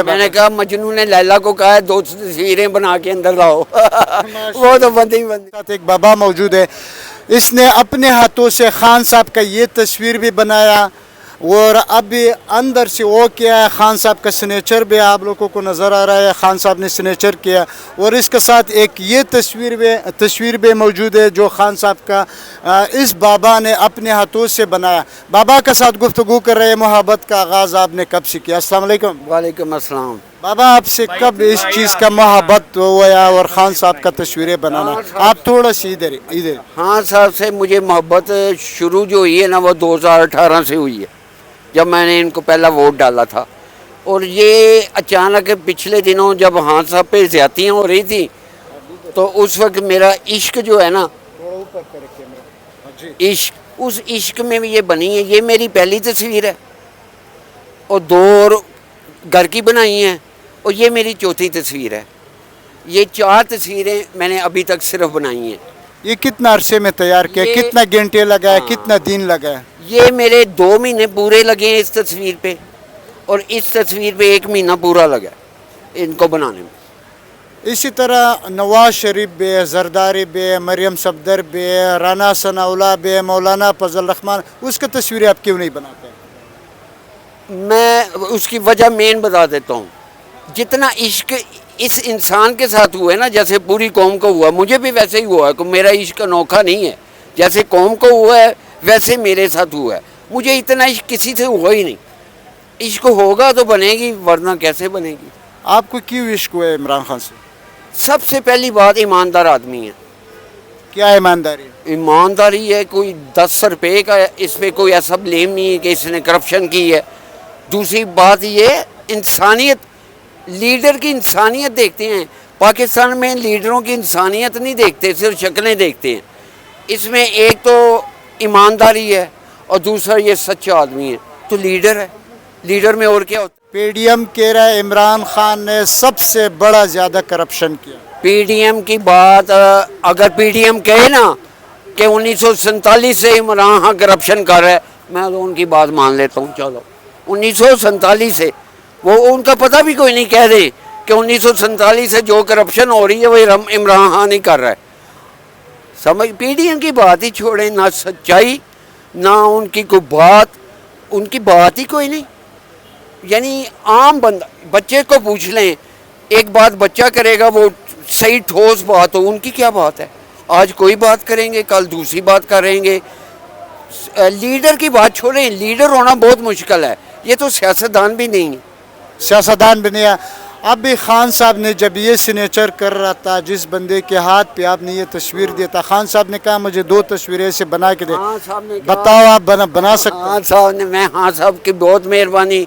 میں نے کہا مجنون نے لیلا کو کہا ہے 2 تصویریں بنا کے اندر لاؤ وہ تو بندی ساتھ ایک بابا موجود ہے، اس نے اپنے ہاتھوں سے خان صاحب کا یہ تصویر بھی بنایا اور اب اندر سے وہ کیا ہے، خان صاحب کا سنیچر بھی آپ لوگوں کو نظر آ رہا ہے، خان صاحب نے سنیچر کیا اور اس کے ساتھ ایک یہ تصویر بھی موجود ہے جو خان صاحب کا اس بابا نے اپنے ہاتھوں سے بنایا۔ بابا کے ساتھ گفتگو کر رہے ہیں، محبت کا آغاز آپ نے کب سے کیا؟ السلام علیکم۔ وعلیکم السلام۔ بابا آپ سے کب اس چیز کا محبت ہوا اور خان صاحب کا تصویریں بنانا؟ آپ تھوڑا سی ادھر خان صاحب سے مجھے محبت شروع جو ہوئی ہے نا وہ 2018 سے ہوئی ہے، جب میں نے ان کو پہلا ووٹ ڈالا تھا، اور یہ اچانک پچھلے دنوں جب خان صاحب پہ زیادتیاں ہو رہی تھی تو اس وقت میرا عشق جو ہے نا، عشق، اس عشق میں بھی یہ بنی ہے۔ یہ میری پہلی تصویر ہے اور 2 گھر کی بنائی ہیں، اور یہ میری 4تھی تصویر ہے۔ یہ 4 تصویریں میں نے ابھی تک صرف بنائی ہیں۔ یہ کتنا عرصے میں تیار کیا؟ کتنا گھنٹے لگا ہے؟ کتنا دن لگا ہے؟ یہ میرے 2 مہینے پورے لگے ہیں اس تصویر پہ، اور اس تصویر پہ 1 مہینہ پورا لگا ان کو بنانے میں۔ اسی طرح نواز شریف بے، زرداری بے، مریم صفدر بے، رانا ثناءاللہ بے، مولانا فضل الرحمان، اس کی تصویریں آپ کیوں نہیں بناتے؟ میں اس کی وجہ مین بتا دیتا ہوں۔ جتنا عشق اس انسان کے ساتھ ہوا ہے نا، جیسے پوری قوم کو ہوا، مجھے بھی ویسے ہی ہوا ہے کہ میرا عشق انوکھا نہیں ہے، جیسے قوم کو ہوا ہے ویسے میرے ساتھ ہوا ہے۔ مجھے اتنا عشق کسی سے ہوا ہی نہیں۔ عشق ہوگا تو بنے گی، ورنہ کیسے بنے گی؟ آپ کو کیوں عشق ہوا ہے عمران خان سے؟ سب سے پہلی بات ایماندار آدمی ہے۔ کیا ایمانداری؟ ایمانداری ہے، کوئی 10 روپے کا اس پہ کوئی ایسا بلیم نہیں ہے کہ اس نے کرپشن کی ہے۔ دوسری بات یہ انسانیت، لیڈر کی انسانیت دیکھتے ہیں۔ پاکستان میں لیڈروں کی انسانیت نہیں دیکھتے، صرف شکلیں دیکھتے ہیں۔ اس میں ایک تو ایمانداری ہے اور دوسرا یہ سچا آدمی ہے، تو لیڈر ہے۔ لیڈر میں اور کیا ہوتا ہے؟ پی ڈی ایم کہہ رہا ہے عمران خان نے سب سے بڑا زیادہ کرپشن کیا۔ پی ڈی ایم کی بات اگر پی ڈی ایم کہے نا کہ 1947 سے عمران خان کرپشن کر رہا ہے، میں تو ان کی بات مان لیتا ہوں۔ چلو 1947 سے، وہ ان کا پتہ بھی کوئی نہیں، کہہ دیں کہ 1947 سے جو کرپشن ہو رہی ہے وہ عمران خان ہی کر رہا ہے۔ سمجھ، پی ڈی ایم کی بات ہی چھوڑیں، نہ سچائی نہ ان کی کوئی بات، ان کی بات ہی کوئی نہیں۔ یعنی عام بندہ، بچے کو پوچھ لیں، ایک بات بچہ کرے گا وہ صحیح ٹھوس بات ہو، ان کی کیا بات ہے؟ آج کوئی بات کریں گے، کل دوسری بات کریں گے۔ لیڈر کی بات چھوڑیں، لیڈر ہونا بہت مشکل ہے، یہ تو سیاستدان بھی نہیں ہے۔ سیاستدان بھی نہیں ہے۔ اب بھی خان صاحب نے جب یہ سگنیچر کر رہا تھا، جس بندے کے ہاتھ پہ آپ نے یہ تصویر دیا تھا، خان صاحب نے کہا مجھے 2 تصویریں سے بنا کے دے۔ بتاؤ آپ بنا سکتے ہیں؟ خان صاحب نے، میں خان صاحب کی بہت مہربانی،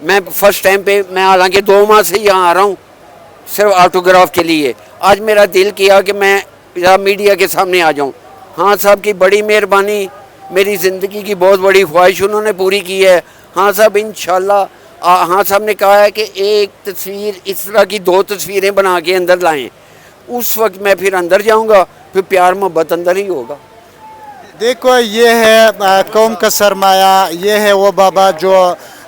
میں فرسٹ ٹائم پہ، میں حالانکہ 2 ماہ سے یہاں آ رہا ہوں صرف آٹوگراف کے لیے، آج میرا دل کیا کہ میں میڈیا کے سامنے آ جاؤں۔ خان صاحب کی بڑی مہربانی، میری زندگی کی بہت بڑی خواہش انہوں نے پوری کی ہے۔ خان صاحب انشاءاللہ، خان صاحب نے کہا ہے کہ ایک تصویر اس طرح کی 2 تصویریں بنا کے اندر لائیں، اس وقت میں پھر اندر جاؤں گا، پھر پیار محبت اندر ہی ہوگا۔ دیکھو یہ ہے قوم کا سرمایہ، یہ ہے وہ بابا جو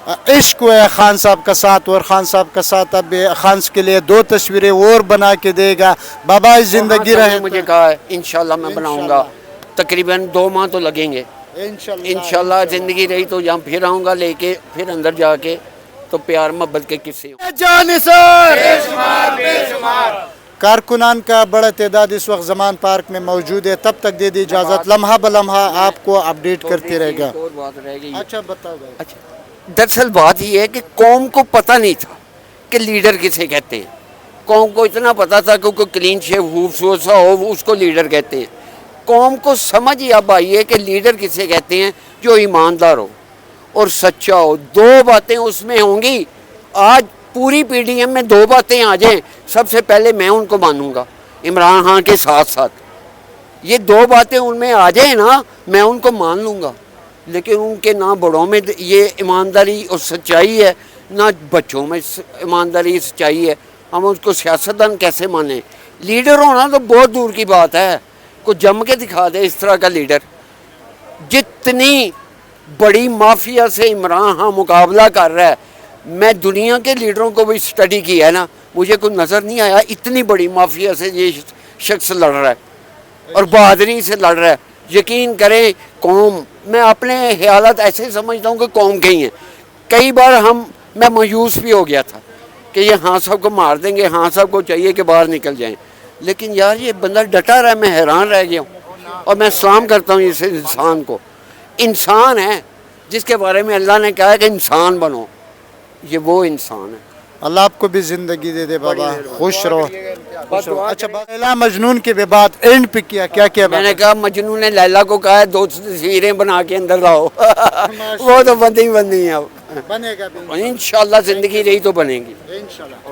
عشق ہے خان صاحب کا ساتھ، اور خان صاحب کا ساتھ اب خان کے لیے 2 تصویریں اور بنا کے دے گا۔ بابا اس زندگی رہے، مجھے کہا ہے انشاءاللہ میں بناؤں گا، تقریباً 2 ماہ تو لگیں گے انشاءاللہ، زندگی رہی تو یہاں پھر آؤں گا لے کے، پھر اندر جا کے تو پیار محبت کے قصے کارکنان کا بڑا تعداد اس وقت زمان پارک میں موجود ہے۔ تب تک دے دی اجازت، لمحہ بلمحہ آپ کو اپڈیٹ کرتے رہے گا۔ اچھا بتاؤ بھائی۔ اچھا، دراصل بات یہ ہے کہ قوم کو پتہ نہیں تھا کہ لیڈر کسے کہتے ہیں۔ قوم کو اتنا پتہ تھا کہ کوئی کلین شیو خوبصورت سا ہو اس کو لیڈر کہتے ہیں۔ قوم کو سمجھ ہی اب آئی ہے کہ لیڈر کسے کہتے ہیں، جو ایماندار ہو اور سچا ہو۔ 2 باتیں اس میں ہوں گی۔ آج پوری پی ڈی ایم میں 2 باتیں آ جائیں، سب سے پہلے میں ان کو مانوں گا عمران خان کے ساتھ ساتھ۔ یہ 2 باتیں ان میں آ جائیں نا، میں ان کو مان لوں گا۔ لیکن ان کے نہ بڑوں میں یہ ایمانداری اور سچائی ہے، نہ بچوں میں ایمانداری سچائی ہے، ہم اس کو سیاستدان کیسے مانیں؟ لیڈر ہونا تو بہت دور کی بات ہے، کوئی جم کے دکھا دے اس طرح کا لیڈر۔ جتنی بڑی مافیا سے عمران خان مقابلہ کر رہا ہے، میں دنیا کے لیڈروں کو بھی اسٹڈی کیا ہے نا, مجھے کوئی نظر نہیں آیا اتنی بڑی مافیا سے یہ شخص لڑ رہا ہے اور بہادری سے لڑ رہا ہے. یقین کریں قوم, میں اپنے خیالات ایسے سمجھتا ہوں کہ قوم کے ہی ہیں. کئی بار میں مایوس بھی ہو گیا تھا کہ یہ ہاں صاحب کو مار دیں گے, ہاں صاحب کو چاہیے کہ باہر نکل جائیں, لیکن یار یہ بندہ ڈٹا رہا ہے, میں حیران رہ گیا ہوں. اور میں سلام کرتا ہوں اس انسان کو. انسان ہے جس کے بارے میں اللہ نے کہا ہے کہ انسان بنو, یہ وہ انسان ہے. اللہ آپ کو بھی زندگی دے دے بابا, خوش رہو. اچھا لیلا مجنون کے بعد اینڈ پہ کیا میں نے کہا مجنون نے لیلا کو کہا ہے 2 تصویریں بنا کے اندر لاؤ. وہ تو بندی ہیں اب, بنے گا انشاءاللہ زندگی رہی تو بنے گی.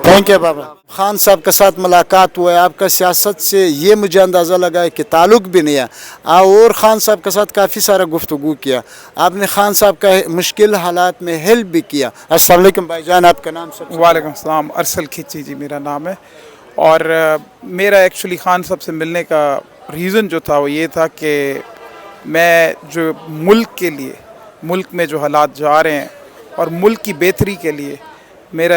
تھینک یو بابا. خان صاحب کے ساتھ ملاقات ہوا ہے, آپ کا سیاست سے یہ مجھے اندازہ لگا ہے کہ تعلق بھی نہیں ہے, اور خان صاحب کے ساتھ کافی سارا گفتگو کیا. آپ نے خان صاحب کا مشکل حالات میں ہیلپ بھی کیا. السلام علیکم بھائی جان, آپ کا نام سب سے؟ وعلیکم السلام. ارسل کھچی جی میرا نام ہے. اور میرا ایکچولی خان صاحب سے ملنے کا ریزن جو تھا وہ یہ تھا کہ میں جو ملک کے لیے, ملک میں جو حالات جا رہے ہیں اور ملک کی بہتری کے لیے میرا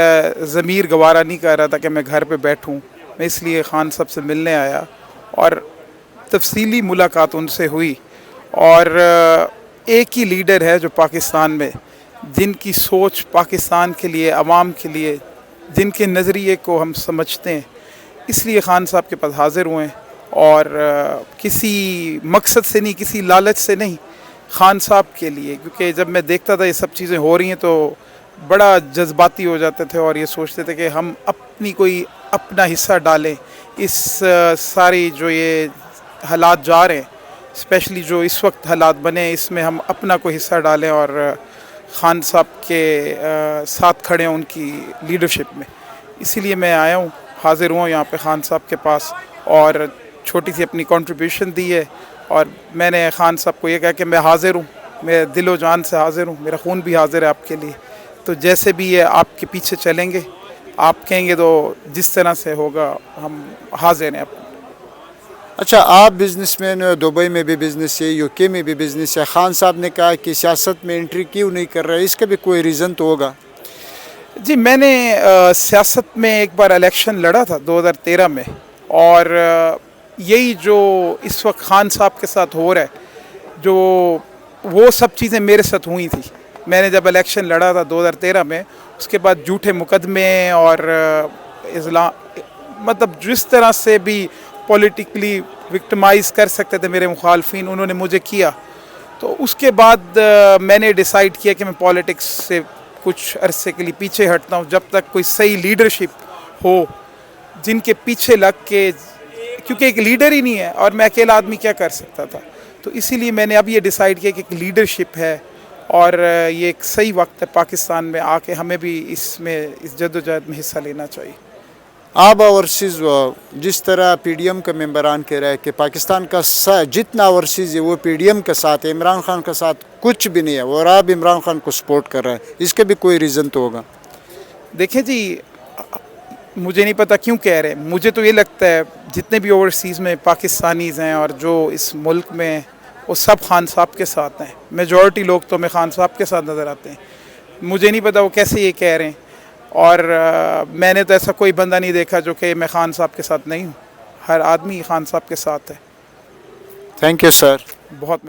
ضمیر گوارا نہیں کر رہا تھا کہ میں گھر پہ بیٹھوں. میں اس لیے خان صاحب سے ملنے آیا اور تفصیلی ملاقات ان سے ہوئی. اور ایک ہی لیڈر ہے جو پاکستان میں, جن کی سوچ پاکستان کے لیے, عوام کے لیے, جن کے نظریے کو ہم سمجھتے ہیں, اس لیے خان صاحب کے پاس حاضر ہوئے ہیں. اور کسی مقصد سے نہیں, کسی لالچ سے نہیں, خان صاحب کے لیے. کیونکہ جب میں دیکھتا تھا یہ سب چیزیں ہو رہی ہیں تو بڑا جذباتی ہو جاتے تھے اور یہ سوچتے تھے کہ ہم اپنا حصہ ڈالیں اس ساری جو یہ حالات جا رہے ہیں, اسپیشلی جو اس وقت حالات بنے, اس میں ہم اپنا کوئی حصہ ڈالیں اور خان صاحب کے ساتھ کھڑے ہیں ان کی لیڈرشپ میں. اسی لیے میں آیا ہوں, حاضر ہوں یہاں پہ خان صاحب کے پاس, اور چھوٹی سی اپنی کنٹریبیوشن دی ہے. اور میں نے خان صاحب کو یہ کہا کہ میں حاضر ہوں, میں دل و جان سے حاضر ہوں, میرا خون بھی حاضر ہے آپ کے لیے. تو جیسے بھی یہ آپ کے پیچھے چلیں گے, آپ کہیں گے تو جس طرح سے ہوگا ہم حاضر ہیں. اچھا, آپ بزنس مین ہو, دبئی میں بھی بزنس ہے, یو کے میں بھی بزنس ہے. خان صاحب نے کہا کہ سیاست میں انٹری کیوں نہیں کر رہے, اس کا بھی کوئی ریزن تو ہوگا؟ جی, میں نے سیاست میں ایک بار الیکشن لڑا تھا 2013 میں, اور یہی جو اس وقت خان صاحب کے ساتھ ہو رہا ہے, جو وہ سب چیزیں میرے ساتھ ہوئی تھی. میں نے جب الیکشن لڑا تھا 2013 میں, اس کے بعد جھوٹے مقدمے اور مطلب جس طرح سے بھی پولیٹیکلی وکٹمائز کر سکتے تھے میرے مخالفین, انہوں نے مجھے کیا. تو اس کے بعد میں نے ڈیسائیڈ کیا کہ میں پالیٹکس سے کچھ عرصے کے لیے پیچھے ہٹتا ہوں, جب تک کوئی صحیح لیڈرشپ ہو جن کے پیچھے لگ کے, کیونکہ ایک لیڈر ہی نہیں ہے اور میں اکیلا آدمی کیا کر سکتا تھا. تو اسی لیے میں نے اب یہ ڈیسائیڈ کیا کہ ایک لیڈرشپ ہے اور یہ ایک صحیح وقت ہے پاکستان میں آ کے ہمیں بھی اس جدوجہد میں حصہ لینا چاہیے. آپ اوورسیز جس طرح پی ڈی ایم کا ممبران کہہ رہے ہیں کہ پاکستان کا جتنا اوورسیز ہے وہ پی ڈی ایم کے ساتھ ہے, عمران خان کے ساتھ کچھ بھی نہیں ہے, اور آپ عمران خان کو سپورٹ کر رہے ہیں, اس کے بھی کوئی ریزن تو ہوگا؟ دیکھیں جی, مجھے نہیں پتا کیوں کہہ رہے ہیں, مجھے تو یہ لگتا ہے جتنے بھی اوورسیز میں پاکستانیز ہیں اور جو اس ملک میں, وہ سب خان صاحب کے ساتھ ہیں. میجورٹی لوگ تو میں خان صاحب کے ساتھ نظر آتے ہیں. مجھے نہیں پتا وہ کیسے یہ کہہ رہے ہیں, اور میں نے تو ایسا کوئی بندہ نہیں دیکھا جو کہ میں خان صاحب کے ساتھ نہیں ہوں. ہر آدمی خان صاحب کے ساتھ ہے. Thank you sir. بہت